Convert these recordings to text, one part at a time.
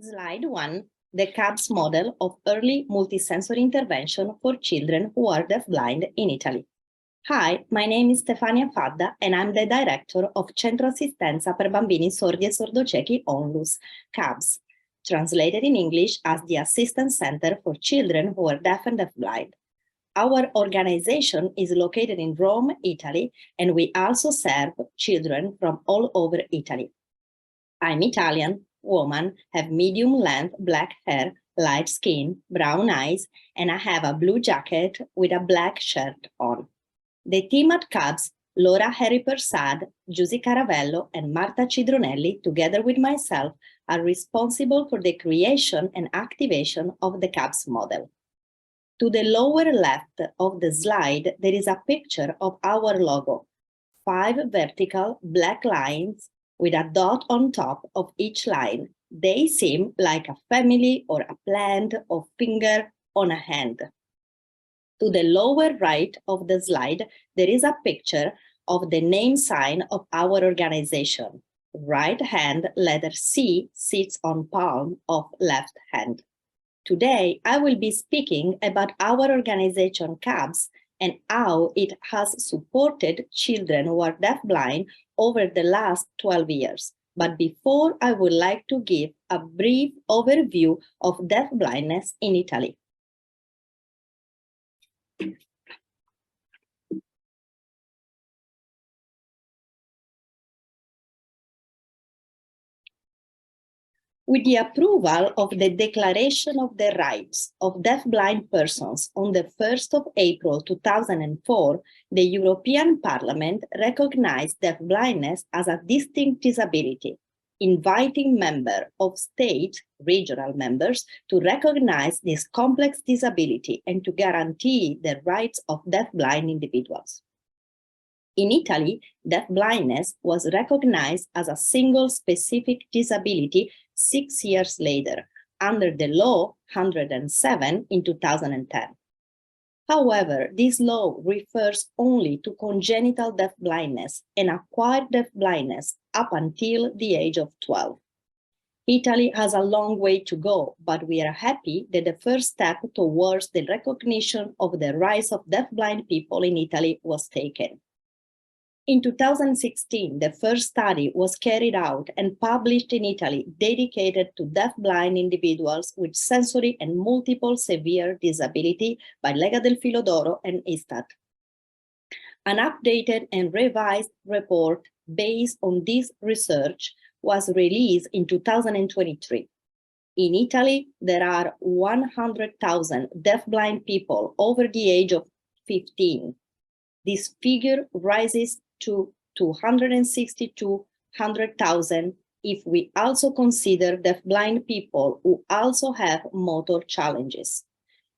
Slide 1, the CABSS model of early multisensory intervention for children who are deafblind in Italy. Hi, my name is Stefania Fadda and I'm the director of Centro Assistenza per Bambini Sordi e Sordociechi Onlus, CABSS, translated in English as the Assistance Center for Children who are deaf and deafblind. Our organization is located in Rome, Italy, and we also serve children from all over Italy. I'm Italian, woman, have medium-length black hair, light skin, brown eyes, and I have a blue jacket with a black shirt on. The team at CABSS, Laura Harry Persad, Giusy Caravello, and Marta Cidronelli, together with myself, are responsible for the creation and activation of the CABSS model. To the lower left of the slide, there is a picture of our logo, 5 vertical black lines with a dot on top of each line. They seem like a family or a plant or finger on a hand. To the lower right of the slide, there is a picture of the name sign of our organization. Right hand letter C sits on palm of left hand. Today, I will be speaking about our organization CABSS and how it has supported children who are deafblind over the last 12 years. But before, I would like to give a brief overview of deafblindness in Italy. With the approval of the Declaration of the Rights of Deafblind Persons on the 1st of April 2004, the European Parliament recognized deafblindness as a distinct disability, inviting members of state, regional members, to recognize this complex disability and to guarantee the rights of deafblind individuals. In Italy, deafblindness was recognized as a single specific disability 6 years later, under the Law 107 in 2010. However, this law refers only to congenital deafblindness and acquired deafblindness up until the age of 12. Italy has a long way to go, but we are happy that the first step towards the recognition of the rights of deafblind people in Italy was taken. In 2016, the first study was carried out and published in Italy dedicated to deafblind individuals with sensory and multiple severe disability by Lega del Filo d'Oro and ISTAT. An updated and revised report based on this research was released in 2023. In Italy, there are 100,000 deafblind people over the age of 15. This figure rises to 262,000 if we also consider deafblind people who also have motor challenges.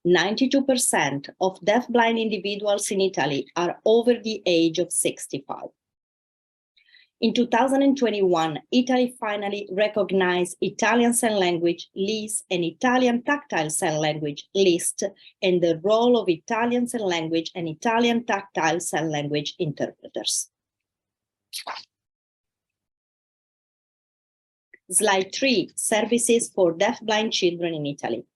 92% of deafblind individuals in Italy are over the age of 65. In 2021, Italy finally recognized Italian Sign Language LIS and Italian Tactile Sign Language LIST and the role of Italian Sign Language and Italian Tactile Sign Language interpreters. Slide 3, services for deafblind children in Italy.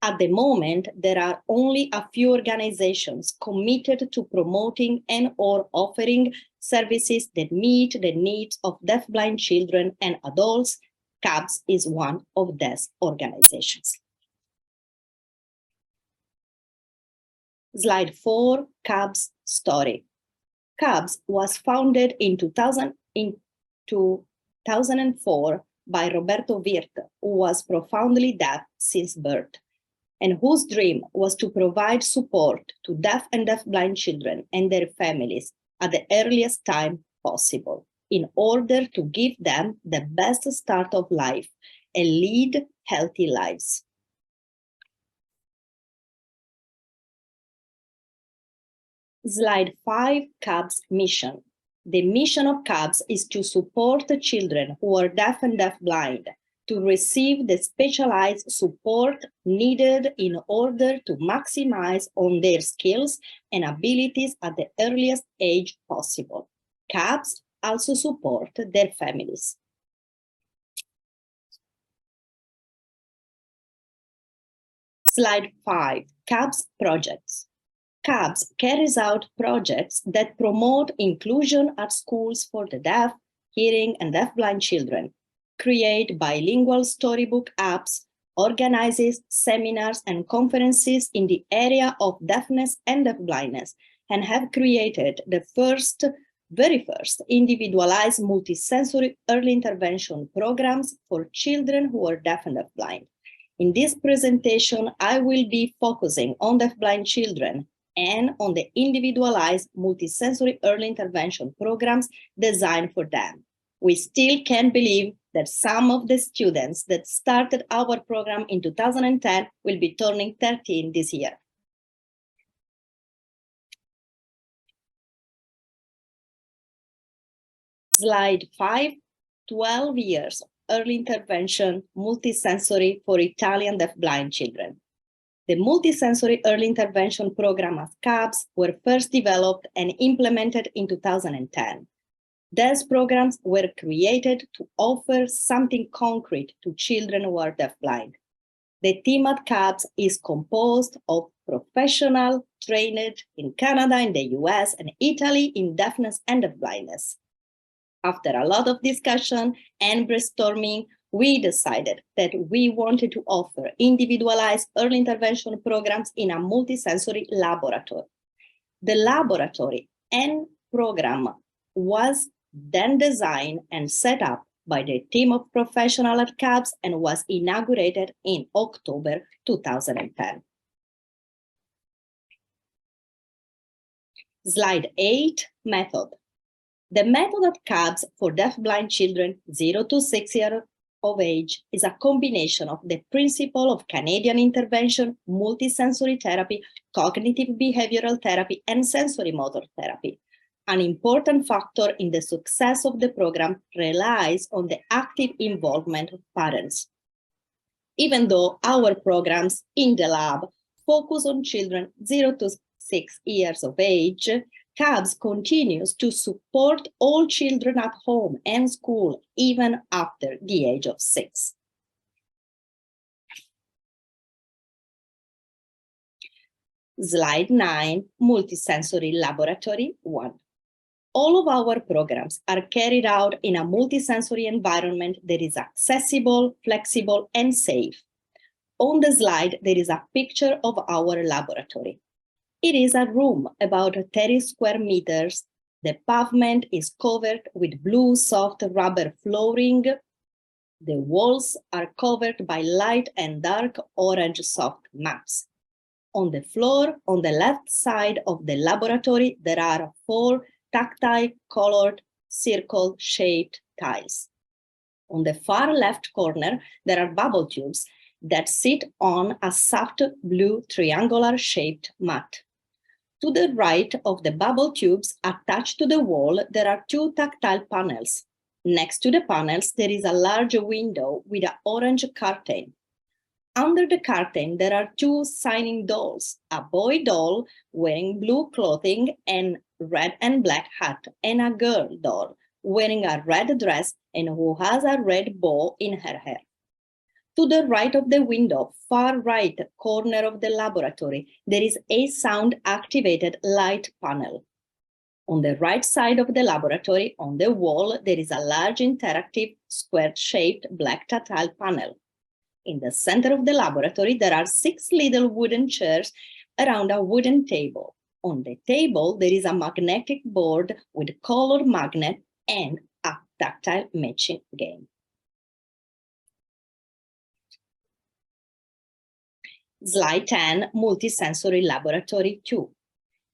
At the moment, there are only a few organizations committed to promoting and/or offering services that meet the needs of deafblind children and adults. CABSS is one of these organizations. Slide 4, CABSS story. CABSS was founded in 2004 by Roberto Wirth, who was profoundly deaf since birth, and whose dream was to provide support to deaf and deafblind children and their families at the earliest time possible, in order to give them the best start of life and lead healthy lives. Slide 5, CABSS mission. The mission of CABSS is to support the children who are deaf and deafblind to receive the specialized support needed in order to maximize on their skills and abilities at the earliest age possible. CABSS also support their families. Slide 5, CABSS projects. CABSS carries out projects that promote inclusion at schools for the deaf, hearing, and deafblind children, create bilingual storybook apps, organizes seminars and conferences in the area of deafness and deafblindness, and have created the very first individualized multisensory early intervention programs for children who are deaf and deafblind. In this presentation, I will be focusing on deafblind children and on the individualized multisensory early intervention programs designed for them. We still can't believe that some of the students that started our program in 2010 will be turning 13 this year. Slide 5, 12 years early intervention multisensory for Italian deafblind children. The multisensory early intervention program at CABSS were first developed and implemented in 2010. These programs were created to offer something concrete to children who are deafblind. The team at CABSS is composed of professionals trained in Canada, in the US, and Italy in deafness and deafblindness. After a lot of discussion and brainstorming, we decided that we wanted to offer individualized early intervention programs in a multisensory laboratory. The laboratory and program was then designed and set up by the team of professionals at CABSS and was inaugurated in October 2010. Slide 8, method. The method at CABSS for deafblind children 0 to 6 years of age is a combination of the principle of Canadian intervention, multisensory therapy, cognitive behavioral therapy, and sensory motor therapy. An important factor in the success of the program relies on the active involvement of parents. Even though our programs in the lab focus on children 0 to 6 years of age, CABSS continues to support all children at home and school, even after the age of 6. Slide 9, Multisensory Laboratory 1. All of our programs are carried out in a multisensory environment that is accessible, flexible, and safe. On the slide, there is a picture of our laboratory. It is a room about 30 square meters. The pavement is covered with blue soft rubber flooring. The walls are covered by light and dark orange soft mats. On the floor, on the left side of the laboratory, there are 4 tactile colored circle-shaped tiles. On the far left corner, there are bubble tubes that sit on a soft blue triangular-shaped mat. To the right of the bubble tubes attached to the wall, there are 2 tactile panels. Next to the panels, there is a large window with an orange curtain. Under the curtain, there are 2 signing dolls, a boy doll wearing blue clothing and red and black hat, and a girl doll wearing a red dress and who has a red bow in her hair. To the right of the window, far right corner of the laboratory, there is a sound-activated light panel. On the right side of the laboratory, on the wall, there is a large interactive square-shaped black tactile panel. In the center of the laboratory, there are 6 little wooden chairs around a wooden table. On the table, there is a magnetic board with color magnet and a tactile matching game. Slide 10, Multisensory Laboratory 2.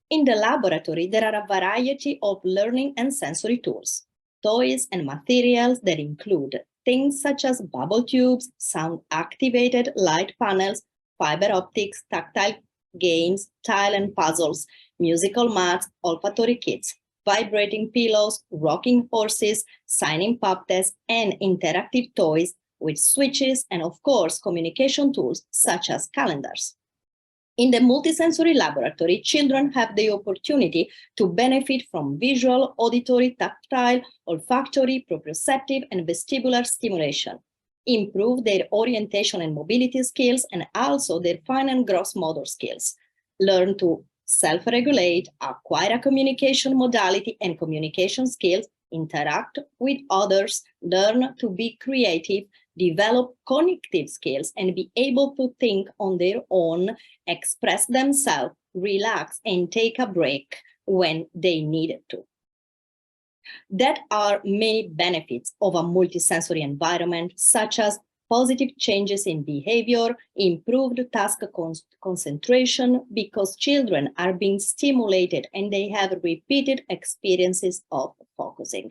In the laboratory, there are a variety of learning and sensory tools, toys and materials that include things such as bubble tubes, sound-activated light panels, fiber optics, tactile games, tile and puzzles, musical mats, olfactory kits, vibrating pillows, rocking horses, signing pop tests, and interactive toys with switches and, of course, communication tools such as calendars. In the multisensory laboratory, children have the opportunity to benefit from visual, auditory, tactile, olfactory, proprioceptive, and vestibular stimulation. improve their orientation and mobility skills, and also their fine and gross motor skills, learn to self-regulate, acquire a communication modality and communication skills, interact with others, learn to be creative, develop cognitive skills, and be able to think on their own, express themselves, relax, and take a break when they need to. There are many benefits of a multisensory environment, such as positive changes in behavior, improved task concentration, because children are being stimulated and they have repeated experiences of focusing.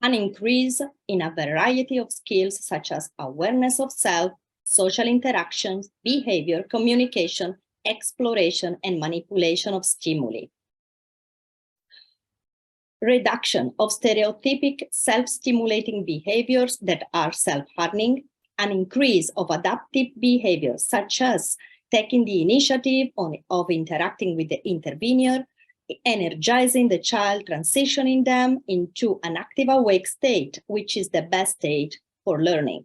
An increase in a variety of skills such as awareness of self, social interactions, behavior, communication, exploration, and manipulation of stimuli. Reduction of stereotypic self-stimulating behaviors that are self-harming, an increase of adaptive behaviors such as taking the initiative of interacting with the intervener, energizing the child, transitioning them into an active awake state, which is the best state for learning.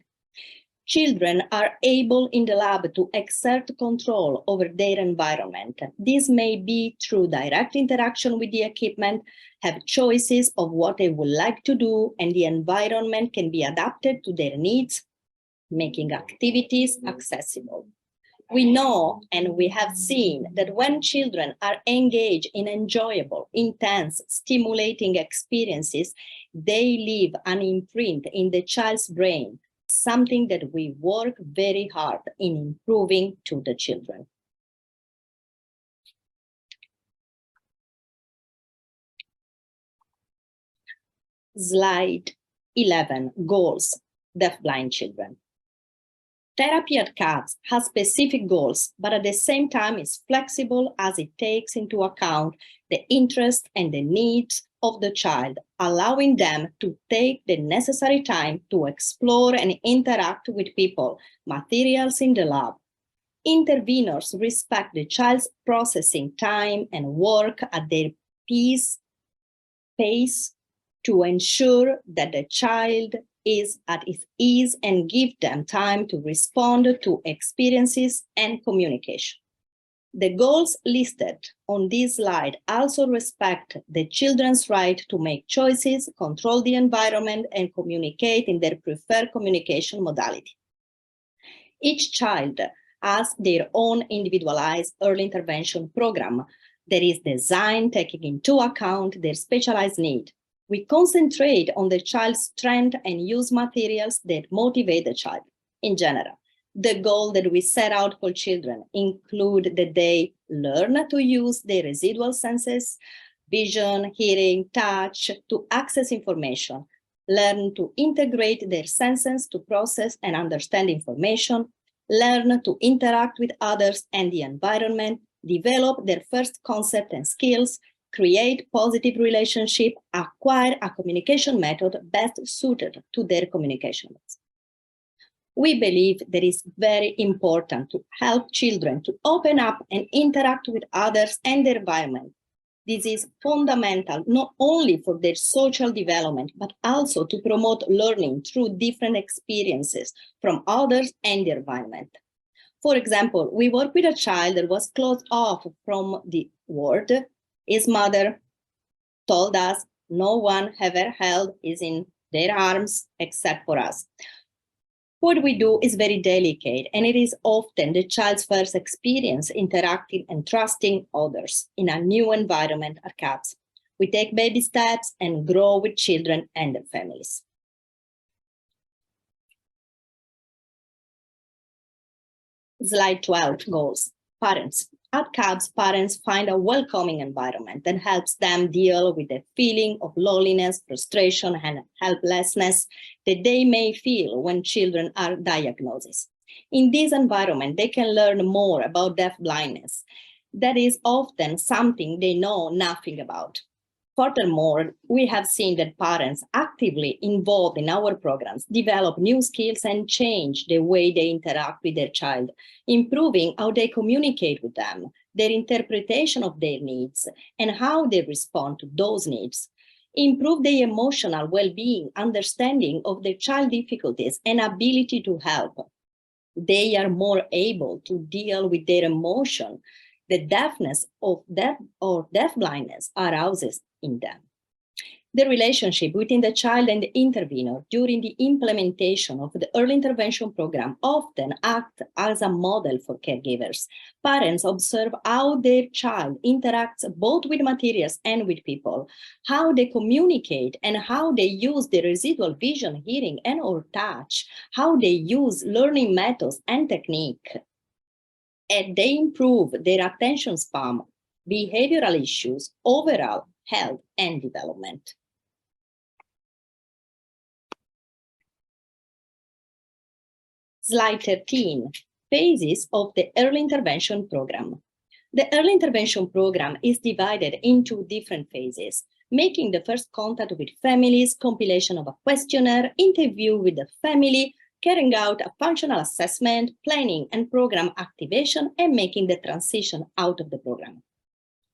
Children are able in the lab to exert control over their environment. This may be through direct interaction with the equipment, have choices of what they would like to do, and the environment can be adapted to their needs, making activities accessible. We know and we have seen that when children are engaged in enjoyable, intense, stimulating experiences, they leave an imprint in the child's brain, something that we work very hard in improving to the children. Slide 11, goals, deafblind children. Therapy at CABSS has specific goals, but at the same time is flexible as it takes into account the interest and the needs of the child, allowing them to take the necessary time to explore and interact with people, materials in the lab. Interveners respect the child's processing time and work at their pace to ensure that the child is at its ease and give them time to respond to experiences and communication. The goals listed on this slide also respect the children's right to make choices, control the environment, and communicate in their preferred communication modality. Each child has their own individualized early intervention program that is designed taking into account their specialized need. We concentrate on the child's strength and use materials that motivate the child. In general, the goal that we set out for children include that they learn to use their residual senses, vision, hearing, touch, to access information, learn to integrate their senses to process and understand information, learn to interact with others and the environment, develop their first concept and skills, create positive relationship, acquire a communication method best suited to their communication needs. We believe that it's very important to help children to open up and interact with others and their environment. This is fundamental not only for their social development, but also to promote learning through different experiences from others and their environment. For example, we work with a child that was closed off from the world. His mother told us no one ever held is in their arms except for us. What we do is very delicate, and it is often the child's first experience interacting and trusting others in a new environment at CABSS. We take baby steps and grow with children and their families. Slide 12, goals. Parents. At CABSS, parents find a welcoming environment that helps them deal with the feeling of loneliness, frustration, and helplessness that they may feel when children are diagnosed. In this environment, they can learn more about deafblindness. That is often something they know nothing about. Furthermore, we have seen that parents actively involved in our programs develop new skills and change the way they interact with their child, improving how they communicate with them, their interpretation of their needs, and how they respond to those needs. improve their emotional well-being, understanding of their child difficulties, and ability to help. They are more able to deal with their emotion. The deafness or deafblindness arouses in them. The relationship between the child and the intervener during the implementation of the early intervention program often acts as a model for caregivers. Parents observe how their child interacts both with materials and with people, how they communicate and how they use their residual vision, hearing, and or touch, how they use learning methods and technique. And they improve their attention span, behavioral issues, overall health and development. Slide 13, phases of the early intervention program. The early intervention program is divided into different phases, making the first contact with families, compilation of a questionnaire, interview with the family, carrying out a functional assessment, planning and program activation, and making the transition out of the program.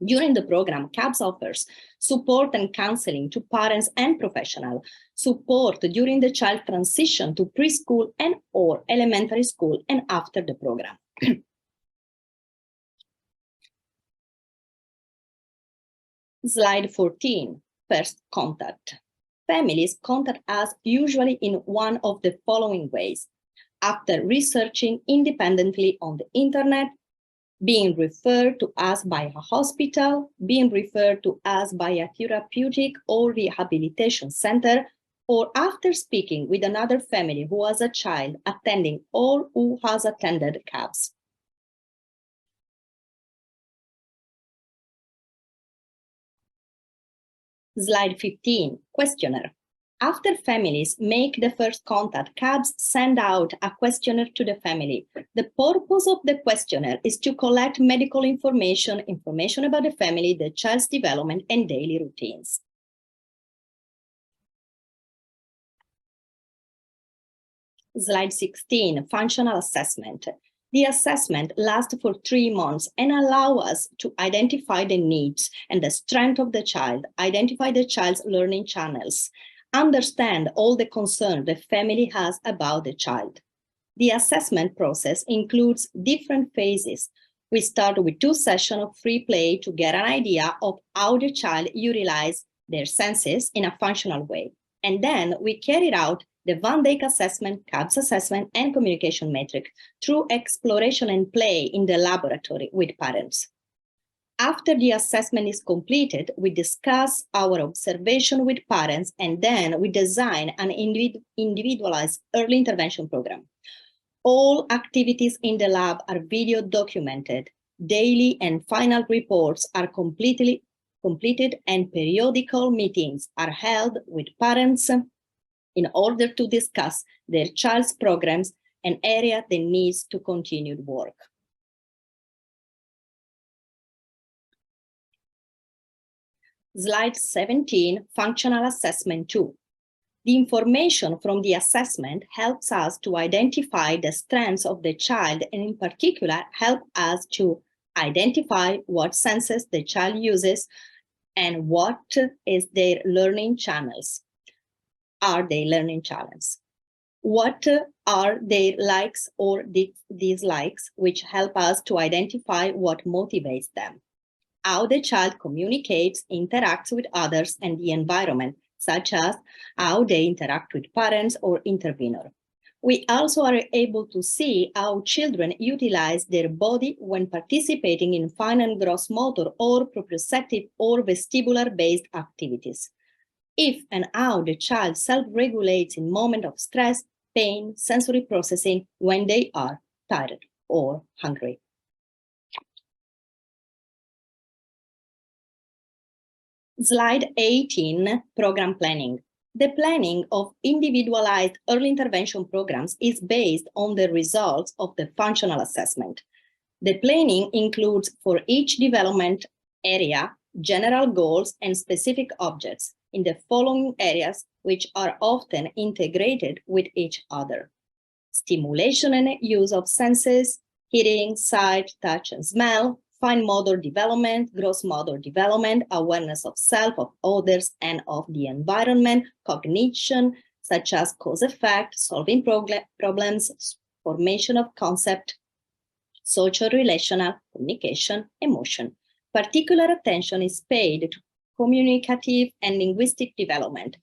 During the program, CABSS offers support and counseling to parents and professionals, support during the child transition to preschool and or elementary school and after the program. Slide 14, first contact. Families contact us usually in one of the following ways: after researching independently on the internet, being referred to us by a hospital, being referred to us by a therapeutic or rehabilitation center, or after speaking with another family who has a child attending or who has attended CABSS. Slide 15, questionnaire. After families make the first contact, CABSS send out a questionnaire to the family. The purpose of the questionnaire is to collect medical information about the family, the child's development, and daily routines. Slide 16, functional assessment. The assessment lasts for 3 months and allows us to identify the needs and the strength of the child, identify the child's learning channels, understand all the concern the family has about the child. The assessment process includes different phases. We start with 2 sessions of free play to get an idea of how the child utilizes their senses in a functional way. And then we carry out the Van Dyke assessment, CABSS assessment, and communication metric through exploration and play in the laboratory with parents. After the assessment is completed, we discuss our observation with parents, and then we design an individualized early intervention program. All activities in the lab are video documented. Daily and final reports are completed, and periodical meetings are held with parents in order to discuss their child's programs and area that needs to continued work. Slide 17, functional assessment 2. The information from the assessment helps us to identify the strengths of the child, and in particular, help us to identify what senses the child uses and what is their learning channels. Are they learning channels? What are their likes or dislikes, which help us to identify what motivates them? How the child communicates, interacts with others and the environment, such as how they interact with parents or intervener. We also are able to see how children utilize their body when participating in fine and gross motor or proprioceptive or vestibular-based activities. If and how the child self-regulates in moments of stress, pain, sensory processing, when they are tired or hungry. Slide 18, program planning. The planning of individualized early intervention programs is based on the results of the functional assessment. The planning includes for each development area, general goals and specific objects in the following areas, which are often integrated with each other: stimulation and use of senses, hearing, sight, touch, and smell, fine motor development, gross motor development, awareness of self, of others, and of the environment, cognition, such as cause-effect, solving problems, formation of concept, social relational, communication, emotion. Particular attention is paid to communicative and linguistic development.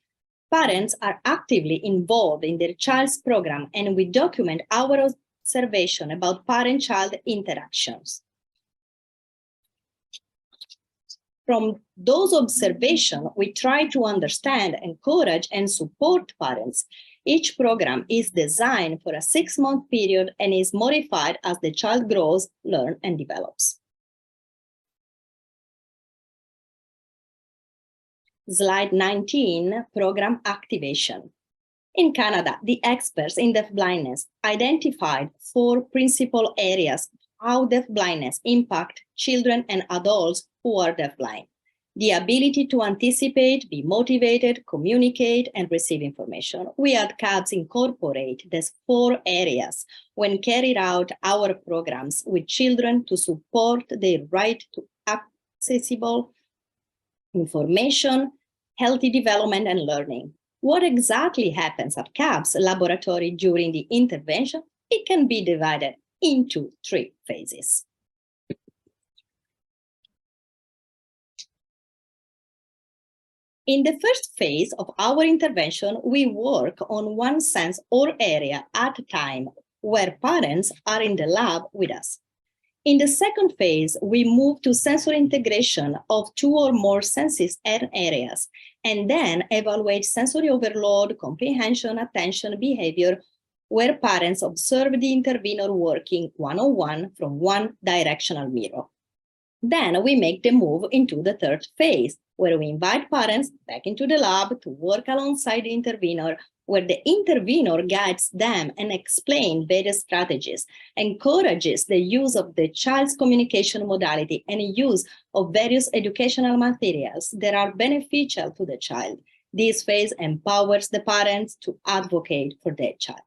Parents are actively involved in their child's program, and we document our observation about parent-child interactions. From those observations, we try to understand, encourage, and support parents. Each program is designed for a 6-month period and is modified as the child grows, learns, and develops. Slide 19, program activation. In Canada, the experts in deafblindness identified 4 principal areas how deafblindness impacts children and adults who are deafblind. The ability to anticipate, be motivated, communicate, and receive information. We at CABSS incorporate these 4 areas when carried out our programs with children to support their right to accessible information, healthy development, and learning. What exactly happens at CABSS laboratory during the intervention? It can be divided into 3 phases. In the first phase of our intervention, we work on one sense or area at a time where parents are in the lab with us. In the second phase, we move to sensory integration of 2 or more senses and areas, and then evaluate sensory overload, comprehension, attention, behavior, where parents observe the intervener working one-on-one from one directional mirror. Then we make the move into the third phase, where we invite parents back into the lab to work alongside the intervener, where the intervener guides them and explains various strategies, encourages the use of the child's communication modality and use of various educational materials that are beneficial to the child. This phase empowers the parents to advocate for their child.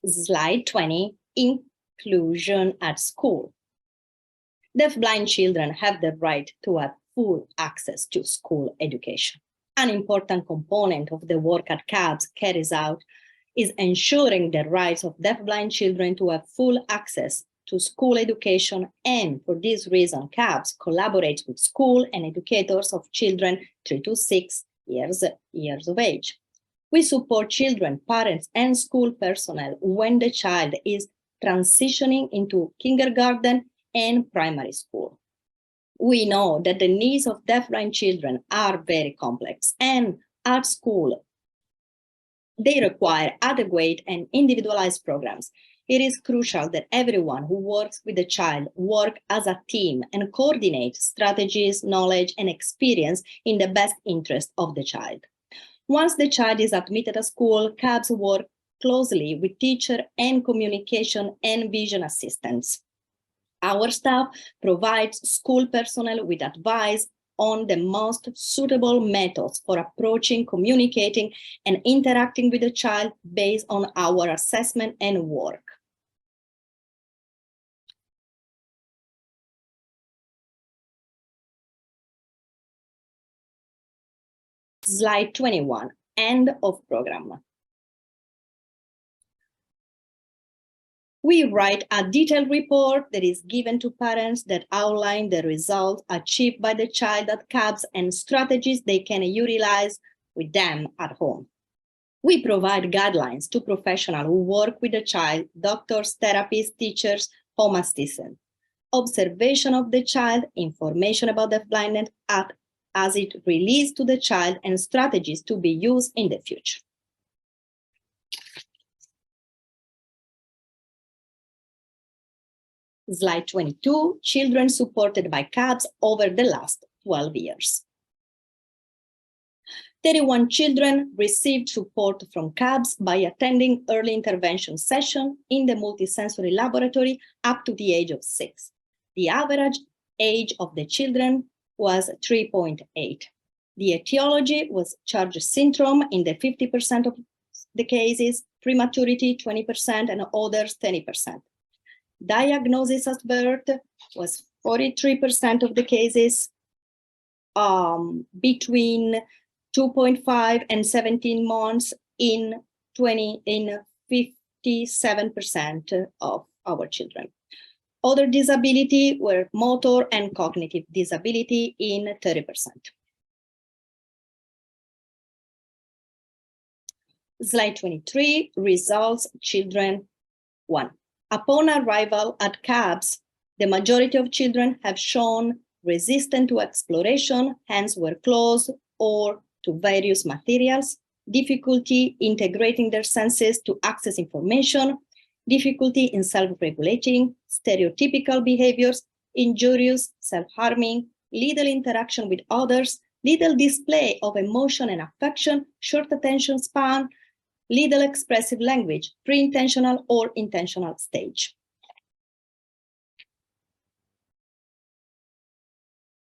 Slide 20, inclusion at school. Deafblind children have the right to have full access to school education. An important component of the work at CABSS carries out is ensuring the rights of deafblind children to have full access to school education, and for this reason, CABSS collaborates with school and educators of children 3 to 6 years of age. We support children, parents, and school personnel when the child is transitioning into kindergarten and primary school. We know that the needs of deafblind children are very complex, and at school, they require adequate and individualized programs. It is crucial that everyone who works with the child work as a team and coordinate strategies, knowledge, and experience in the best interest of the child. Once the child is admitted to school, CABSS works closely with teacher and communication and vision assistants. Our staff provides school personnel with advice on the most suitable methods for approaching, communicating, and interacting with the child based on our assessment and work. Slide 21, end of program. We write a detailed report that is given to parents that outline the results achieved by the child at CABSS and strategies they can utilize with them at home. We provide guidelines to professionals who work with the child, doctors, therapists, teachers, home assistants, observation of the child, information about deafblindness as it relates to the child, and strategies to be used in the future. Slide 22, children supported by CABSS over the last 12 years. 31 children received support from CABSS by attending early intervention session in the multisensory laboratory up to the age of 6. The average age of the children was 3.8. The etiology was Charge syndrome in the 50% of the cases, prematurity 20%, and others 20%. Diagnosis at birth was 43% of the cases, between 2.5 and 17 months in 57% of our children. Other disability were motor and cognitive disability in 30%. Slide 23, results, children 1. Upon arrival at CABSS, the majority of children have shown resistant to exploration, hands were closed or to various materials, difficulty integrating their senses to access information, difficulty in self-regulating, stereotypical behaviors, injurious, self-harming, little interaction with others, little display of emotion and affection, short attention span, little expressive language, pre-intentional or intentional stage.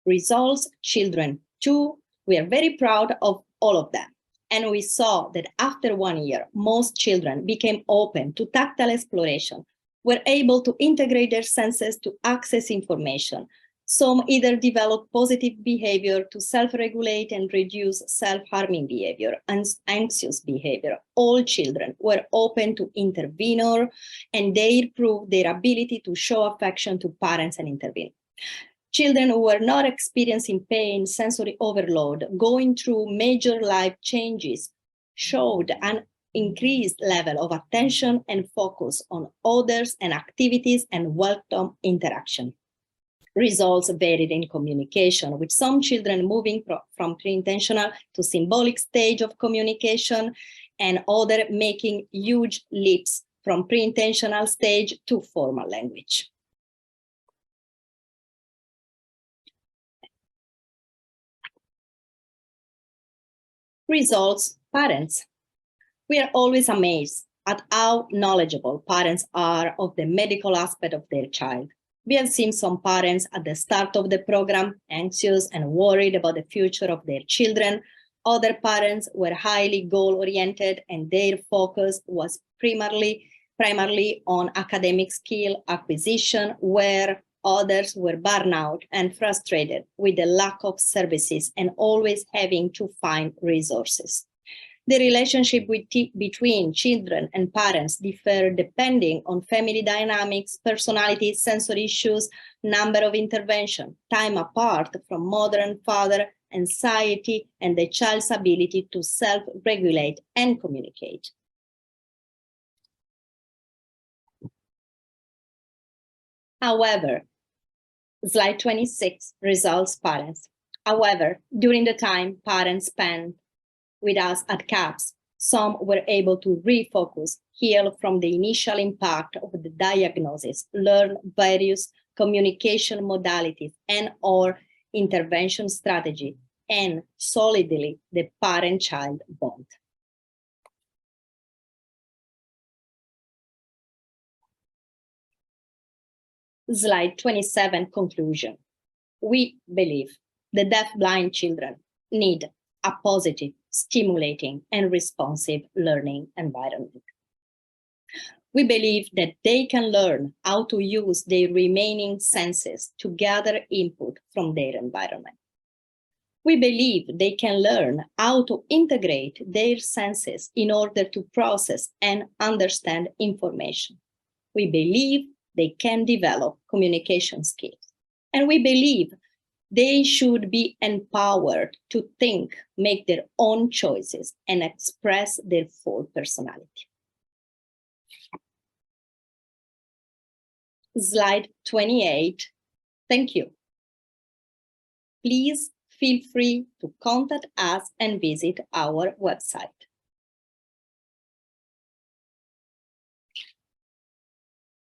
Results, children 2, we are very proud of all of them. And we saw that after 1 year, most children became open to tactile exploration, were able to integrate their senses to access information. Some either developed positive behavior to self-regulate and reduce self-harming behavior and anxious behavior. All children were open to intervenor, and they proved their ability to show affection to parents and intervene. Children who were not experiencing pain, sensory overload, going through major life changes, showed an increased level of attention and focus on others and activities and welcome interaction. Results varied in communication, with some children moving from pre-intentional to symbolic stage of communication, and others making huge leaps from pre-intentional stage to formal language. Results, parents. We are always amazed at how knowledgeable parents are of the medical aspect of their child. We have seen some parents at the start of the program anxious and worried about the future of their children. Other parents were highly goal-oriented and their focus was primarily on academic skill acquisition, where others were burnout and frustrated with the lack of services and always having to find resources. The relationship between children and parents differ depending on family dynamics, personality, sensory issues, number of intervention, time apart from mother and father, anxiety, and the child's ability to self-regulate and communicate. However, slide 26, results, parents. However, during the time parents spent with us at CABSS, some were able to refocus, heal from the initial impact of the diagnosis, learn various communication modalities and or intervention strategy, and solidify the parent-child bond. Slide 27, conclusion. We believe the deaf-blind children need a positive, stimulating, and responsive learning environment. We believe that they can learn how to use their remaining senses to gather input from their environment. We believe they can learn how to integrate their senses in order to process and understand information. We believe they can develop communication skills. And we believe they should be empowered to think, make their own choices, and express their full personality. Slide 28. Thank you. Please feel free to contact us and visit our website.